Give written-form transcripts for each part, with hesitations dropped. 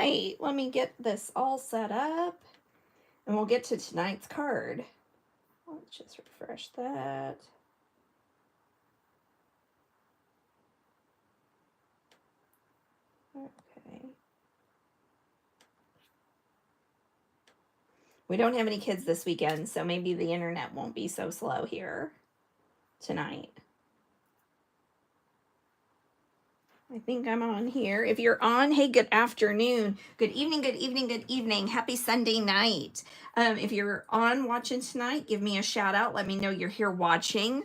right, let me get this all set up and we'll get to tonight's card. Let's just refresh that. Okay. We don't have any kids this weekend, so maybe the internet won't be so slow here tonight. I think I'm on here. If you're on, hey, good afternoon, good evening, good evening, good evening. Happy Sunday night. If you're on watching tonight, give me a shout out. Let me know you're here watching.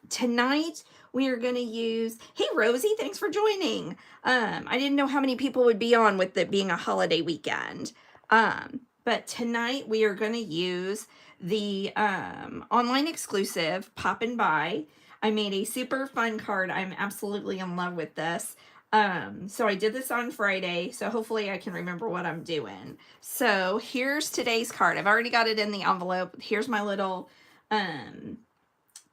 Tonight we are going to use, hey, Rosie, thanks for joining. I didn't know how many people would be on with it being a holiday weekend. But tonight we are going to use the online exclusive Poppin by. I made a super fun card. I'm absolutely in love with this. So I did this on Friday, so hopefully I can remember what I'm doing. So here's today's card. I've already got it in the envelope. Here's my little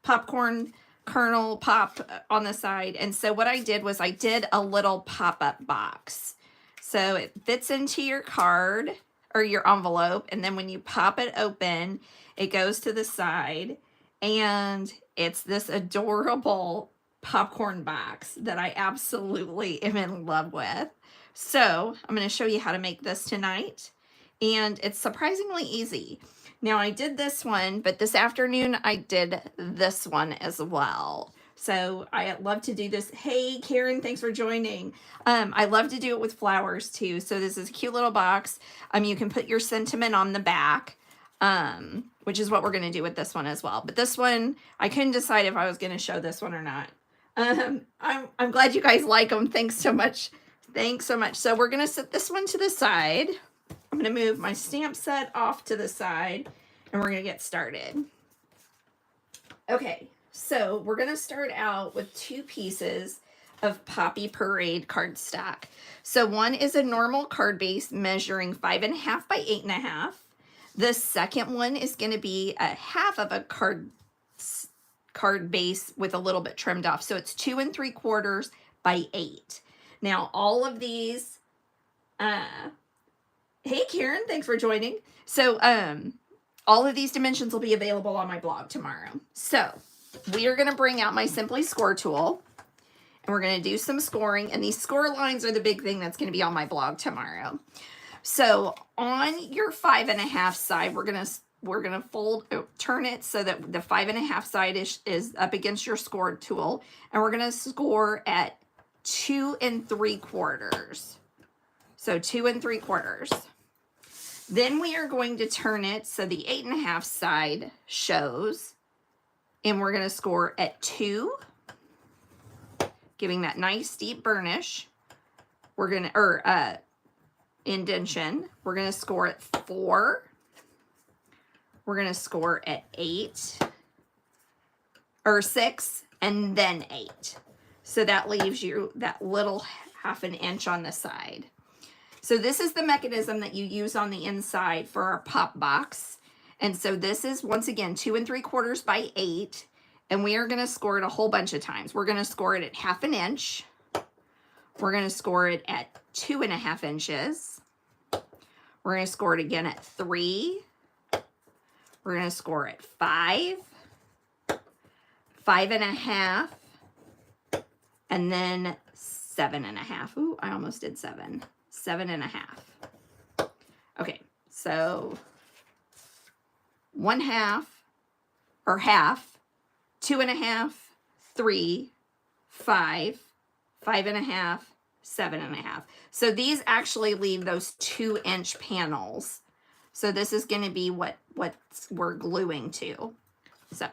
popcorn kernel pop on the side. And so what I did was I did a little pop-up box. So it fits into your card or your envelope, and then when you pop it open, it goes to the side, and it's this adorable popcorn box that I absolutely am in love with. So I'm going to show you how to make this tonight, and it's surprisingly easy. Now I did this one, but this afternoon I did this one as well. So I love to do this. Hey, Karen, thanks for joining. I love to do it with flowers too. So this is a cute little box. You can put your sentiment on the back, which is what we're going to do with this one as well. But this one, I couldn't decide if I was going to show this one or not. I'm glad you guys like them. Thanks so much. Thanks so much. So we're going to set this one to the side. I'm going to move my stamp set off to the side, and we're going to get started. Okay. So we're going to start out with 2 pieces of Poppy Parade cardstock. So one is a normal card base measuring 5.5 by 8.5. The second one is going to be a half of a card base with a little bit trimmed off. So it's 2 3/4 by 8. Now all of these, hey Karen, thanks for joining. So all of these dimensions will be available on my blog tomorrow. So we are going to bring out my Simply Score tool, and we're going to do some scoring, and these score lines are the big thing that's going to be on my blog tomorrow. So on your 5.5 side, we're going to turn it so that the 5.5 side is up against your score tool, and we're going to score at 2 3/4. So 2 3/4. Then we are going to turn it so the 8.5 side shows, and we're going to score at 2, giving that nice deep burnish. We're going to, indentation. We're going to score at 4. We're going to score at 8, or 6, and then 8. So that leaves you that little 1/2 inch on the side. So this is the mechanism that you use on the inside for our pop box. And so this is, once again, 2 3/4 by 8. And we are going to score it a whole bunch of times. We're going to score it at 1/2 inch. We're going to score it at 2.5 inches. We're going to score it again at 3. We're going to score at 5, 5.5, and then 7.5. Ooh, I almost did 7. 7.5. Okay, so 1/2 or half, 2.5, 3, 5, 5.5, 7.5. So these actually leave those 2-inch panels. So this is going to be what we're gluing to. So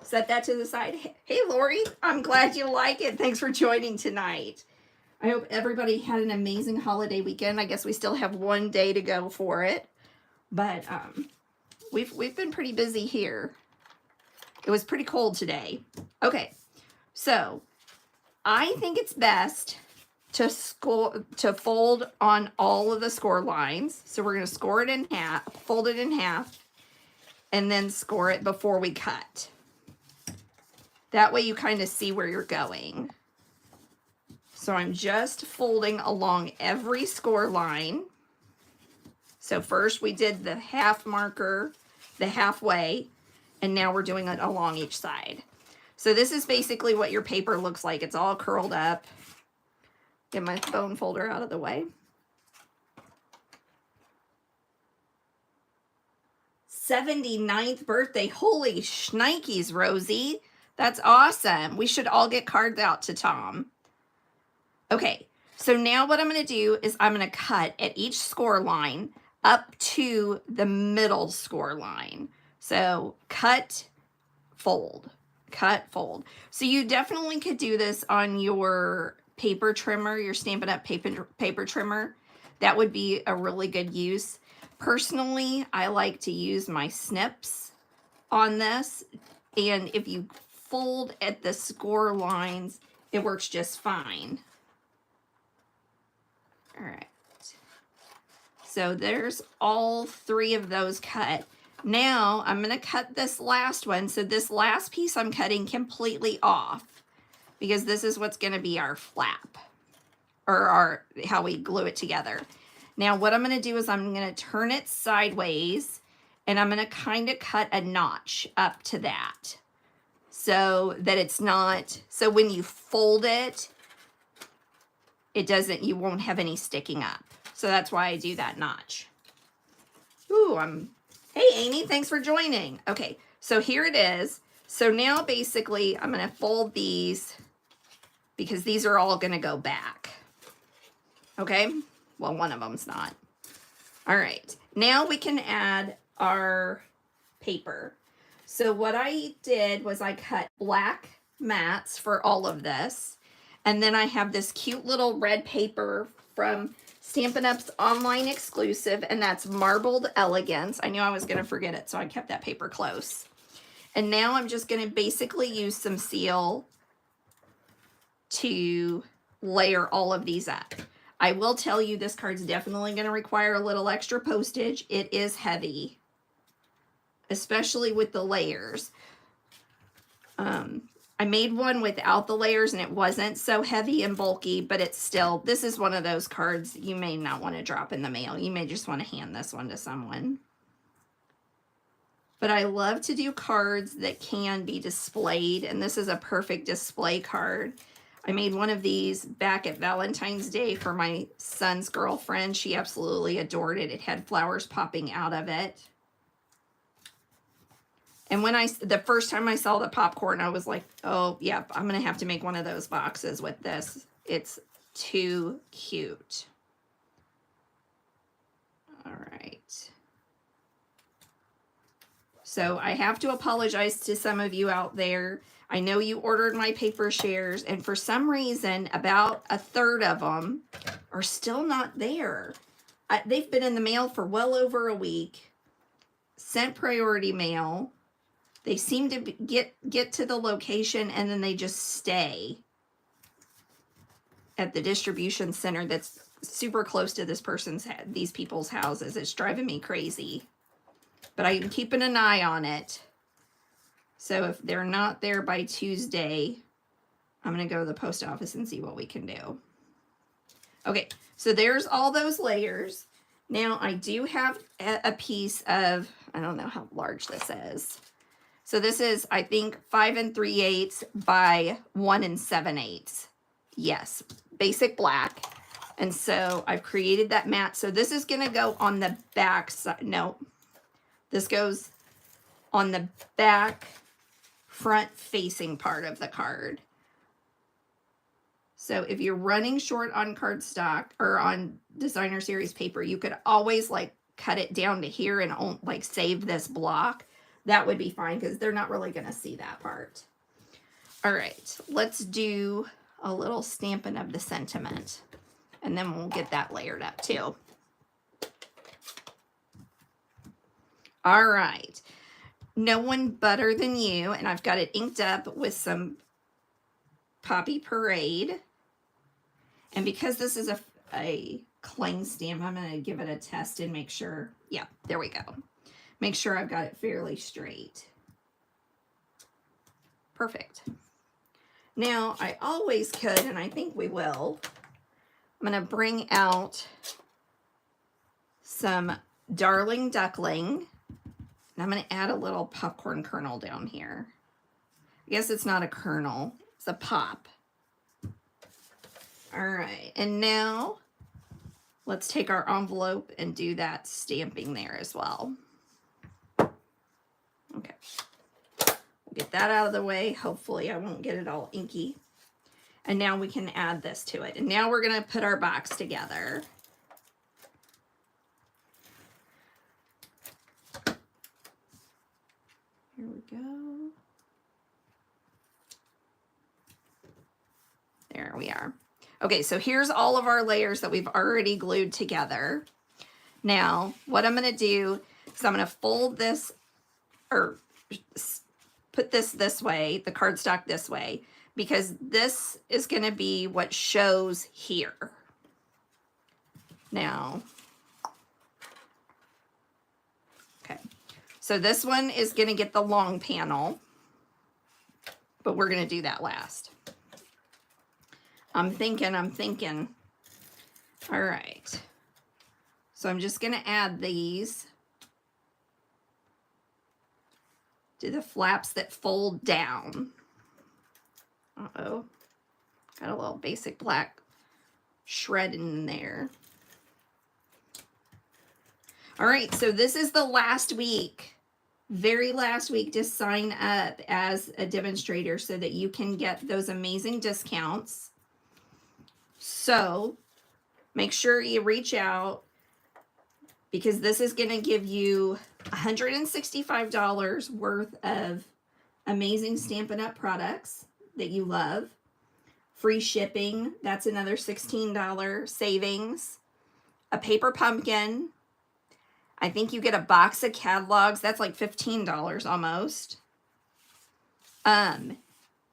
set that to the side. Hey, Lori, I'm glad you like it. Thanks for joining tonight. I hope everybody had an amazing holiday weekend. I guess we still have 1 day to go for it, but we've been pretty busy here. It was pretty cold today. Okay, so I think it's best to fold on all of the score lines. So we're going to score it in half, fold it in half, and then score it before we cut. That way you kind of see where you're going. So So I'm just folding along every score line. So first we did the half marker, the halfway, and now we're doing it along each side. So this is basically what your paper looks like. It's all curled up. Get my bone folder out of the way. 79th birthday. Holy shnikes, Rosie. That's awesome. We should all get cards out to Tom. Okay, so now what I'm going to do is I'm going to cut at each score line up to the middle score line. So cut, fold, cut, fold. So you definitely could do this on your paper trimmer, your Stampin' Up! paper trimmer. That would be a really good use. Personally, I like to use my snips on this, and if you fold at the score lines, it works just fine. All right. So there's all 3 of those cut. Now I'm going to cut this last one. So this last piece I'm cutting completely off because this is what's going to be our flap, or how we glue it together. Now what I'm going to do is I'm going to turn it sideways, and I'm going to kind of cut a notch up to that so that it's not, so when you fold it, it doesn't, you won't have any sticking up. So that's why I do that notch. Ooh, hey Amy, thanks for joining. Okay, so here it is. So now basically I'm going to fold these because these are all going to go back. Okay, well, one of them's not. All right, now we can add our paper. So what I did was I cut black mats for all of this. And then I have this cute little red paper from Stampin' Up's online exclusive, and that's Marbled Elegance. I knew I was going to forget it, so I kept that paper close. And now I'm just going to basically use some seal to layer all of these up. I will tell you this card's definitely going to require a little extra postage. It is heavy, especially with the layers. I made one without the layers and it wasn't so heavy and bulky, but it's still, this is one of those cards you may not want to drop in the mail. You may just want to hand this one to someone. But I love to do cards that can be displayed, and this is a perfect display card. I made one of these back at Valentine's Day for my son's girlfriend. She absolutely adored it. It had flowers popping out of it. And when the first time I saw the popcorn, I was like, oh, yep, I'm going to have to make one of those boxes with this. It's too cute. All right. So I have to apologize to some of you out there. I know you ordered my paper shares, and for some reason, about a third of them are still not there. They've been in the mail for well over a week. Sent priority mail. They seem to get to the location, and then they just stay at the distribution center that's super close to these people's houses. It's driving me crazy. But I'm keeping an eye on it. So if they're not there by Tuesday, I'm going to go to the post office and see what we can do. Okay, so there's all those layers. Now I do have a piece of, I don't know how large this is. So this is, I think, 5 3/8 by 1 7/8. Yes, basic black. And so I've created that mat. So this is going to go on the back side. No, this goes on the back front facing part of the card. So if you're running short on cardstock or on designer series paper, you could always like cut it down to here and like save this block. That would be fine because they're not really going to see that part. All right, let's do a little Stampin' of the Sentiment, and then we'll get that layered up too. All right, No One Better Than You, and I've got it inked up with some Poppy Parade. And because this is a cling stamp, I'm going to give it a test and make sure. Yeah, there we go. Make sure I've got it fairly straight. Perfect. Now, I always could, and I think we will. I'm going to bring out some Darling Duckling. And I'm going to add a little popcorn kernel down here. I guess it's not a kernel. It's a pop. All right. And now let's take our envelope and do that stamping there as well. Okay. We'll get that out of the way. Hopefully I won't get it all inky. And now we can add this to it. And now we're going to put our box together. Here we go. There we are. Okay, so here's all of our layers that we've already glued together. Now, what I'm going to do is I'm going to fold this, or put this way, the cardstock this way, because this is going to be what shows here. Now, okay, so this one is going to get the long panel, but we're going to do that last. I'm thinking. All right. So I'm just going to add these to the flaps that fold down. Uh-oh. Got a little basic black shred in there. All right, so this is the last week, very last week to sign up as a demonstrator so that you can get those amazing discounts. So make sure you reach out, because this is going to give you $165 worth of amazing Stampin' Up! Products that you love. Free shipping, that's another $16 savings. A paper pumpkin. I think you get a box of catalogs. That's like $15 almost. And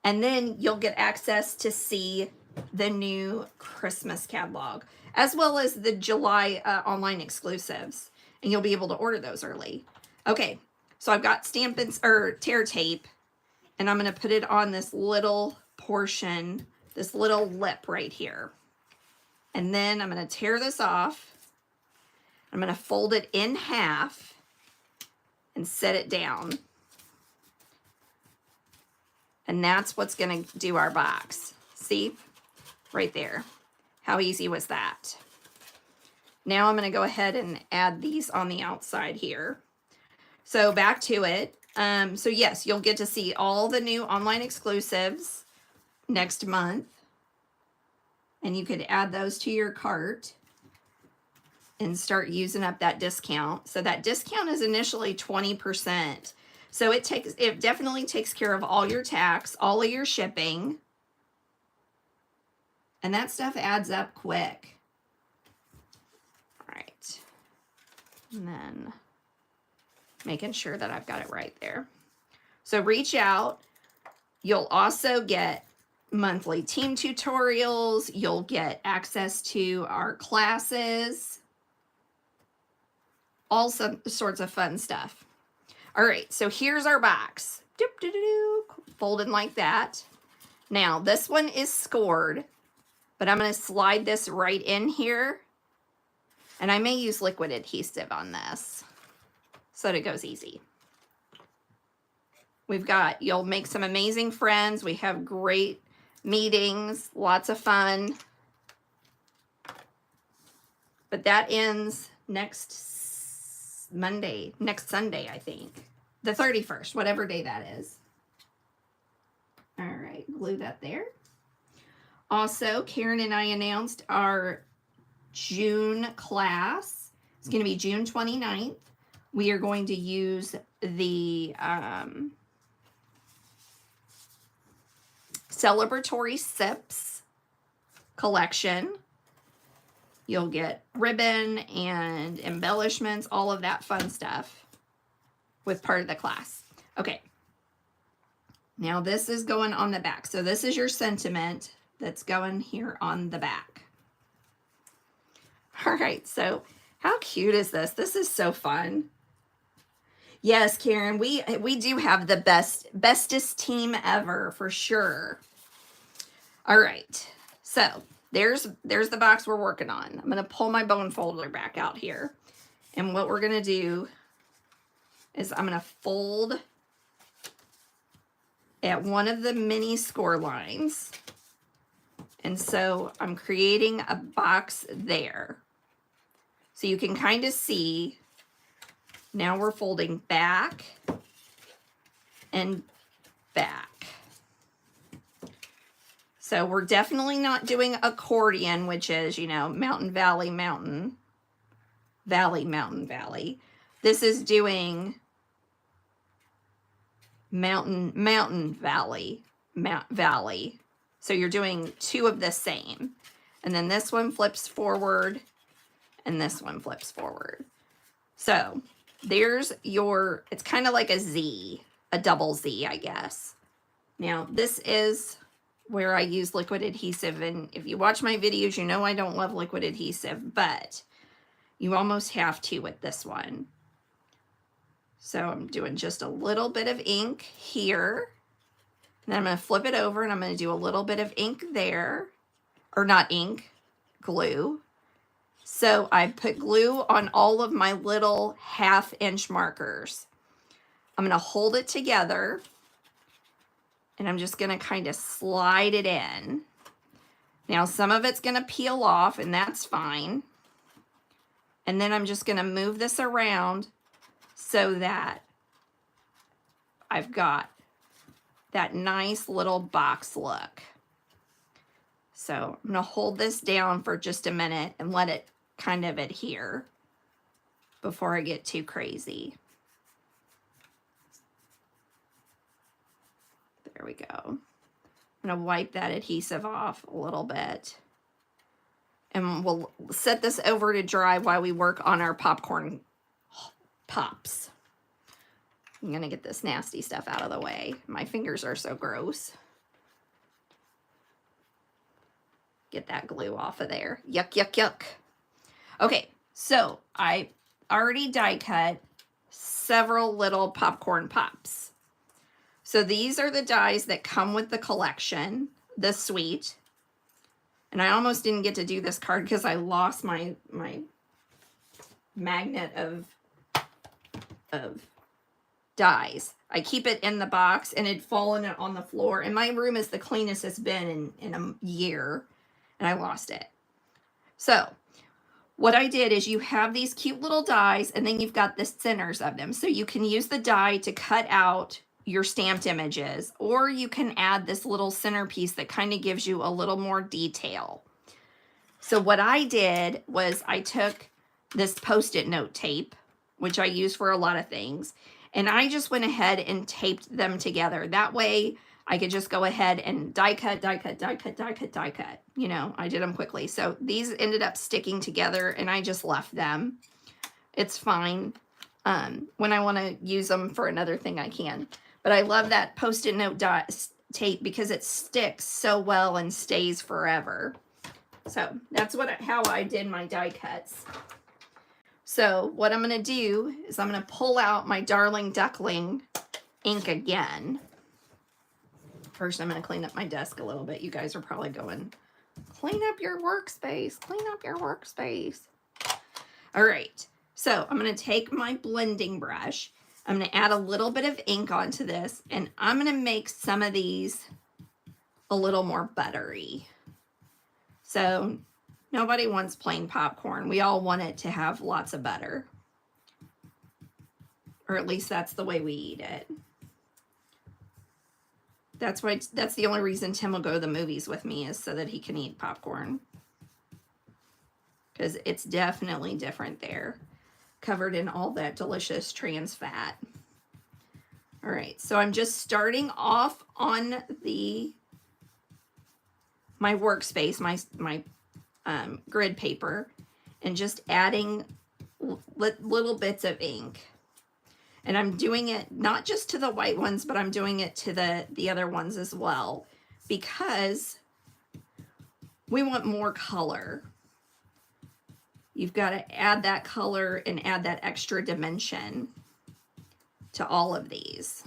then you'll get access to see the new Christmas catalog, as well as the July online exclusives. And you'll be able to order those early. Okay, so I've got Stampin' or tear tape, and I'm going to put it on this little portion, this little lip right here. And then I'm going to tear this off. I'm going to fold it in half and set it down. And that's what's going to do our box. See? Right there. How easy was that? Now I'm going to go ahead and add these on the outside here. So back to it. So yes, you'll get to see all the new online exclusives next month. And you could add those to your cart and start using up that discount. So that discount is initially 20%. So it definitely takes care of all your tax, all of your shipping. And that stuff adds up quick. All right. And then making sure that I've got it right there. So reach out. You'll also get monthly team tutorials. You'll get access to our classes. All sorts of fun stuff. All right, so here's our box. Folded like that. Now, this one is scored, but I'm going to slide this right in here. And I may use liquid adhesive on this so that it goes easy. You'll make some amazing friends. We have great meetings, lots of fun. But that ends next Sunday, I think. The 31st, whatever day that is. All right, glue that there. Also, Karen and I announced our June class. It's going to be June 29th. We are going to use the Celebratory Sips collection. You'll get ribbon and embellishments, all of that fun stuff with part of the class. Okay. Now this is going on the back. So this is your sentiment that's going here on the back. All right. So how cute is this? This is so fun. Yes, Karen, we do have the bestest team ever for sure. All right, so there's the box we're working on. I'm gonna pull my bone folder back out here. And what we're gonna do is I'm gonna fold at one of the mini score lines. And so I'm creating a box there. So you can kind of see, now we're folding back and back. So we're definitely not doing accordion, which is, you know, mountain, valley, mountain, valley, mountain, valley. This is doing mountain, mountain, valley, valley. So you're doing two of the same. And then this one flips forward and this one flips forward. So there's your, it's kind of like a Z, a double Z, I guess. Now this is where I use liquid adhesive. And if you watch my videos, you know I don't love liquid adhesive, but you almost have to with this one. So I'm doing just a little bit of ink here. And then I'm going to flip it over and I'm going to do a little bit of ink there. Or not ink, glue. So I put glue on all of my little 1/2 inch markers. I'm going to hold it together. And I'm just going to kind of slide it in. Now some of it's going to peel off and that's fine. And then I'm just going to move this around so that I've got that nice little box look. So I'm going to hold this down for just a minute and let it kind of adhere before I get too crazy. There we go. I'm going to wipe that adhesive off a little bit. And we'll set this over to dry while we work on our popcorn pops. I'm going to get this nasty stuff out of the way. My fingers are so gross. Get that glue off of there. Yuck, yuck, yuck. Okay, so I already die cut several little popcorn pops. So these are the dies that come with the collection, the suite. And I almost didn't get to do this card because I lost my magnet of dies. I keep it in the box and it'd fallen on the floor. And my room is the cleanest it's been in a year. And I lost it. So what I did is you have these cute little dies and then you've got the centers of them. So you can use the die to cut out your stamped images, or you can add this little centerpiece that kind of gives you a little more detail. So what I did was I took this Post-it note tape, which I use for a lot of things, and I just went ahead and taped them together. That way I could just go ahead and die cut, die cut, die cut, die cut, die cut. You know, I did them quickly. So these ended up sticking together and I just left them. It's fine. When I want to use them for another thing, I can. But I love that Post-it note tape because it sticks so well and stays forever. So that's how I did my die cuts. So what I'm going to do is I'm going to pull out my Darling Duckling ink again. First, I'm going to clean up my desk a little bit. You guys are probably going, clean up your workspace. Clean up your workspace. All right. So I'm going to take my blending brush. I'm going to add a little bit of ink onto this. And I'm going to make some of these a little more buttery. So nobody wants plain popcorn. We all want it to have lots of butter. Or at least that's the way we eat it. That's the only reason Tim will go to the movies with me, is so that he can eat popcorn. Because it's definitely different there. Covered in all that delicious trans fat. All right, so I'm just starting off on my workspace, my grid paper, and just adding little bits of ink. And I'm doing it not just to the white ones, but I'm doing it to the other ones as well, because we want more color. You've got to add that color and add that extra dimension to all of these.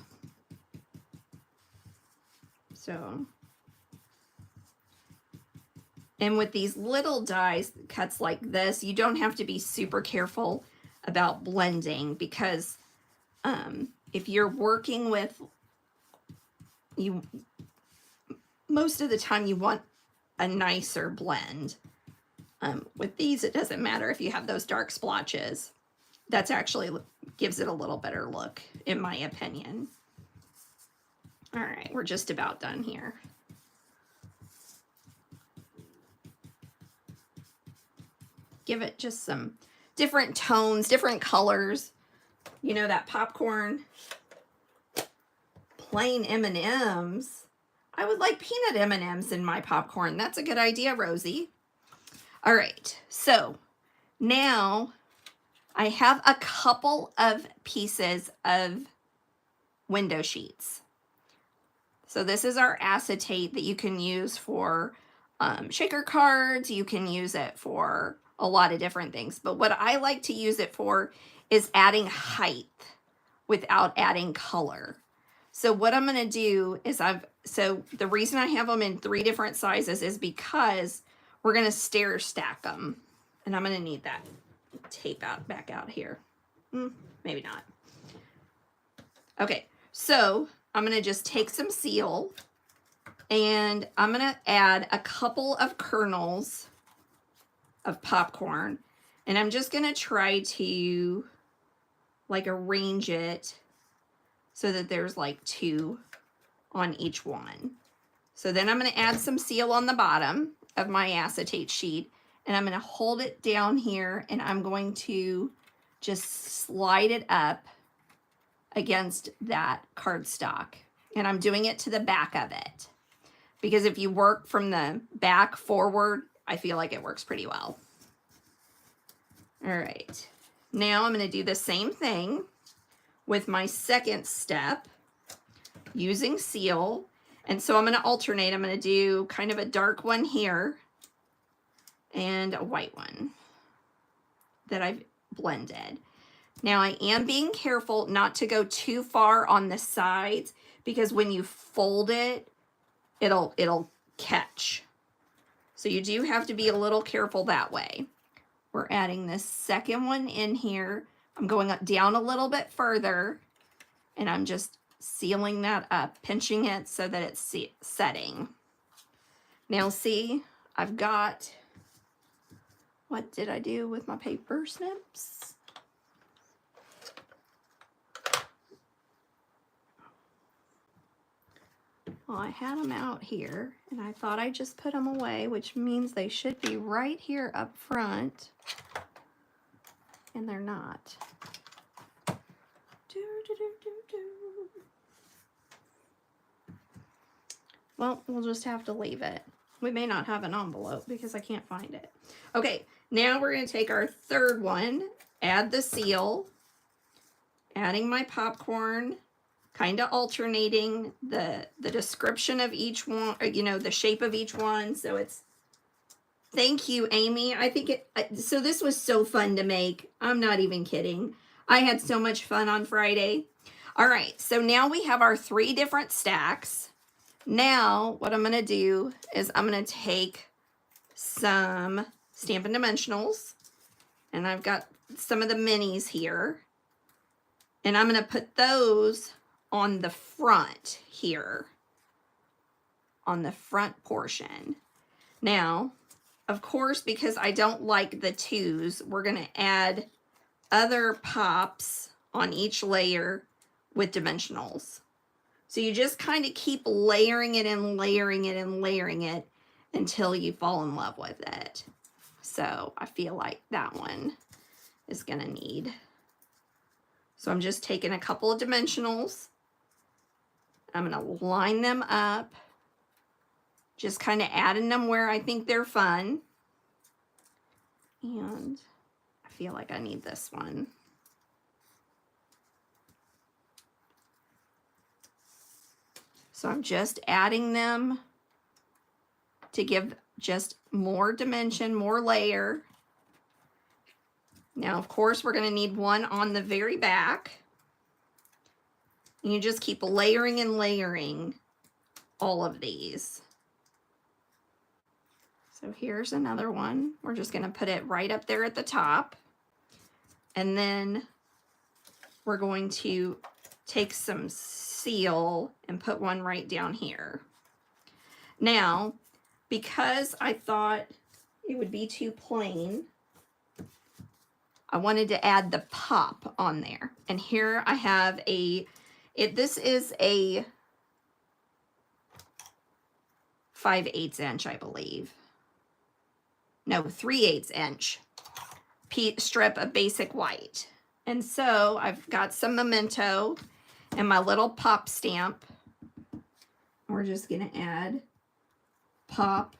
So And with these little die cuts like this, you don't have to be super careful about blending, because if you're working with, most of the time you want a nicer blend. With these, it doesn't matter if you have those dark splotches. That's actually gives it a little better look, in my opinion. All right, we're just about done here. Give it just some different tones, different colors. You know, that popcorn, plain M&Ms. I would like peanut M&Ms in my popcorn. That's a good idea, Rosie. All right, so now I have a couple of pieces of window sheets. So this is our acetate that you can use for shaker cards. You can use it for a lot of different things. But what I like to use it for is adding height without adding color. So what I'm going to do is so the reason I have them in 3 different sizes is because we're going to stair stack them. And I'm going to need that tape back out here. Maybe not. Okay, so I'm going to just take some seal and I'm going to add a couple of kernels of popcorn, and I'm just going to try to like arrange it so that there's like 2 on each one. So then I'm going to add some seal on the bottom of my acetate sheet, and I'm going to hold it down here, and I'm going to just slide it up against that cardstock. And I'm doing it to the back of it, because if you work from the back forward, I feel like it works pretty well. All right, now I'm going to do the same thing with my second step using seal. And so I'm going to alternate. I'm going to do kind of a dark one here and a white one that I've blended. Now I am being careful not to go too far on the sides, because when you fold it, it'll catch. So you do have to be a little careful that way. We're adding this second one in here. I'm going down a little bit further, and I'm just sealing that up, pinching it so that it's setting. Now see, I've got, what did I do with my paper snips? Well, I had them out here, and I thought I just put them away, which means they should be right here up front, and they're not. Well, we'll just have to leave it. We may not have an envelope because I can't find it. Okay, now we're going to take our third one, add the seal, adding my popcorn, kind of alternating the description of each one, you know, the shape of each one. So it's, thank you, Amy. I think so this was so fun to make. I'm not even kidding. I had so much fun on Friday. All right, so now we have our 3 different stacks. Now what I'm going to do is I'm going to take some Stampin' Dimensionals, and I've got some of the minis here, and I'm going to put those on the front here, on the front portion. Now, of course, because I don't like the 2s, we're going to add other pops on each layer with dimensionals. So you just kind of keep layering it and layering it and layering it until you fall in love with it. So I feel like that one is going to need. So I'm just taking a couple of dimensionals. I'm going to line them up, just kind of adding them where I think they're fun. And I feel like I need this one. So I'm just adding them to give just more dimension, more layer. Now, of course, we're going to need one on the very back. And you just keep layering and layering all of these. So here's another one. We're just going to put it right up there at the top. And then we're going to take some seal and put one right down here. Now, because I thought it would be too plain, I wanted to add the pop on there. And here I have this is a 5/8 inch, I believe. No, 3/8 inch strip of basic white. And so I've got some memento and my little pop stamp. We're just gonna add pop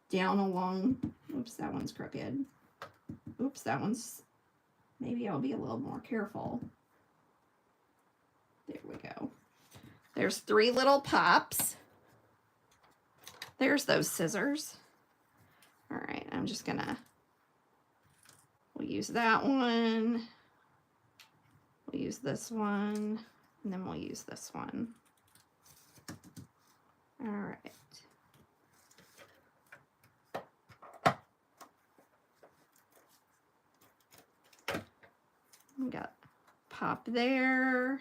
down along. Oops, that one's crooked. Oops, that one's, maybe I'll be a little more careful. There we go. There's 3 little pops. There's those scissors. All right, I'm just gonna, we'll use that one. We'll use this one, and then we'll use this one. All right. We got pop there.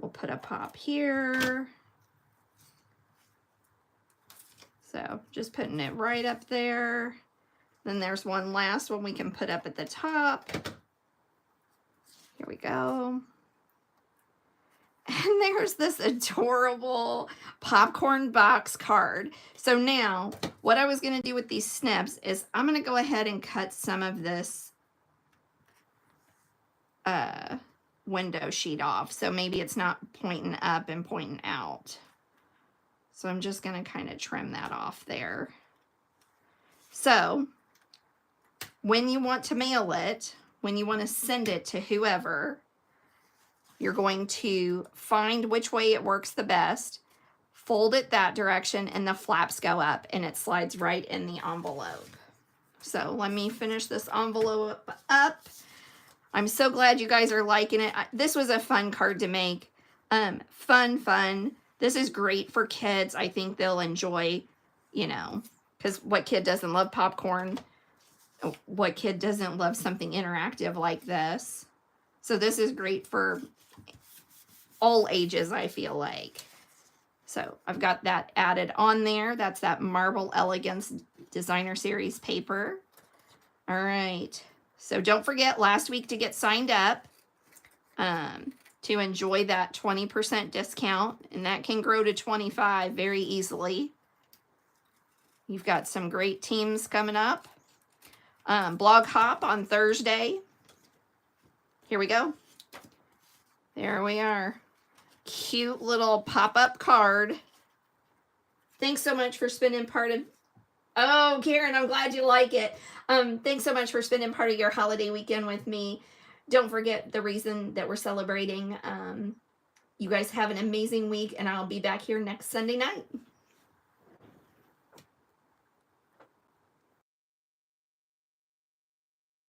We'll put a pop here. So just putting it right up there. Then there's one last one we can put up at the top. Here we go. And there's this adorable popcorn box card. So now what I was going to do with these snips is I'm going to go ahead and cut some of this window sheet off. So maybe it's not pointing up and pointing out. So I'm just going to kind of trim that off there. So when you want to mail it, when you want to send it to whoever, you're going to find which way it works the best, fold it that direction, and the flaps go up and it slides right in the envelope. So let me finish this envelope up. I'm so glad you guys are liking it. This was a fun card to make. Fun. This is great for kids. I think they'll enjoy, you know, because what kid doesn't love popcorn? What kid doesn't love something interactive like this? So this is great for all ages, I feel like. So I've got that added on there. That's that Marble Elegance Designer Series paper. All right. So don't forget last week to get signed up to enjoy that 20% discount. And that can grow to 25 very easily. You've got some great teams coming up. Blog Hop on Thursday. Here we go. There we are. Cute little pop-up card. Thanks so much for spending part of... Oh, Karen, I'm glad you like it. Thanks so much for spending part of your holiday weekend with me. Don't forget the reason that we're celebrating. You guys have an amazing week, and I'll be back here next Sunday night.